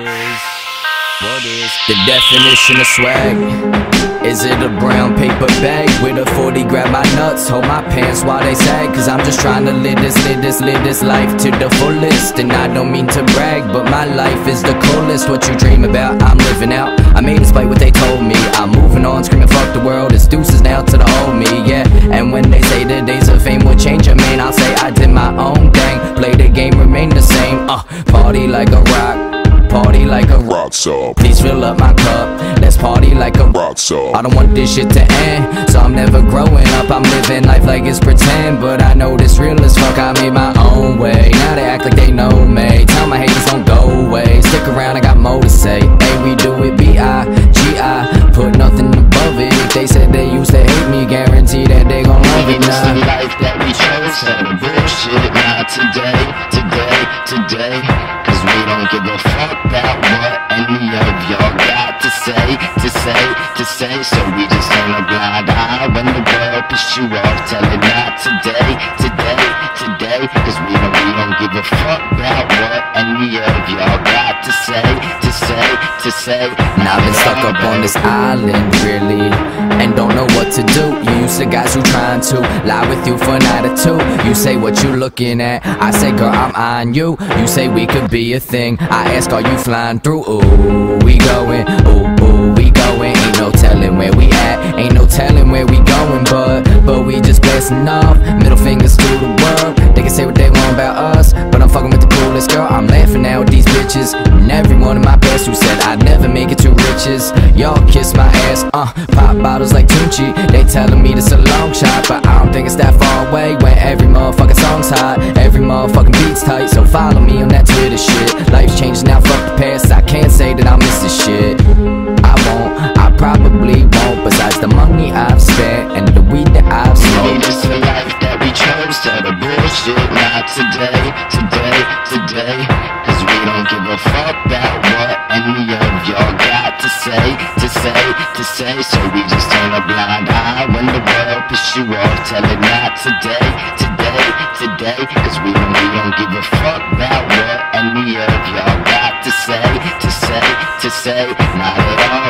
What is the definition of swag? Is it a brown paper bag with a 40, grab my nuts, hold my pants while they sag? Cause I'm just trying to live this life to the fullest. And I don't mean to brag, but my life is the coolest. What you dream about, I'm living out. I made despite what they told me. I'm moving on, screaming fuck the world. It's deuces now to the old me, yeah. And when they say the days of fame will change a man, I'll say I did my own thing. Play the game, remain the same. Party like a rock, party like a rock star. Please fill up my cup, let's party like a rock star. I don't want this shit to end, so I'm never growing up. I'm living life like it's pretend, but I know this real as fuck. I made my own way, now they act like they know me. Tell my haters don't go away, stick around, I got more to say. Hey, we do it B-I-G-I, put nothing above it. If they said they used to hate me, guarantee that they gon' love it now. It's the life that we chose, so the bullshit not today. Cause we don't give a fuck about what any of y'all got to say. So we just turn a blind eye when the world piss you off. Tell it not today. Cause we don't give a fuck about what any of y'all got to say. Now I've been stuck up on this island, really, and don't know what to do. You used to guys who trying to lie with you for a night or two. You say what you looking at, I say girl I'm eyeing you. You say we could be a thing, I ask are you flying through? Ooh, we going, ooh, we going. Ain't no telling where we at, ain't no telling where we going. But we just blasting off, middle fingers to the world. They can say what they want about us, but I'm fucking with the coolest girl. I'm laughing now with these bitches, and everyone in my past who said I'd never make it to riches. Y'all kiss my ass, pop bottles like Tunchi. They telling me this a long shot, but I don't think it's that far away. When every motherfucking song's hot, every motherfucking beat's tight. So follow me on that Twitter shit. Life's changing now, fuck the past. I can't say that I miss this shit. I won't, I probably won't. Besides the money I've spent and the weed that I've smoked. It's the life that we chose, so the bullshit not today. Cause we don't give a fuck about what any of y'all got to say. So we just turn a blind eye when the world piss you off. Tell it not today. Cause we don't give a fuck about what any of y'all got to say. Not at all.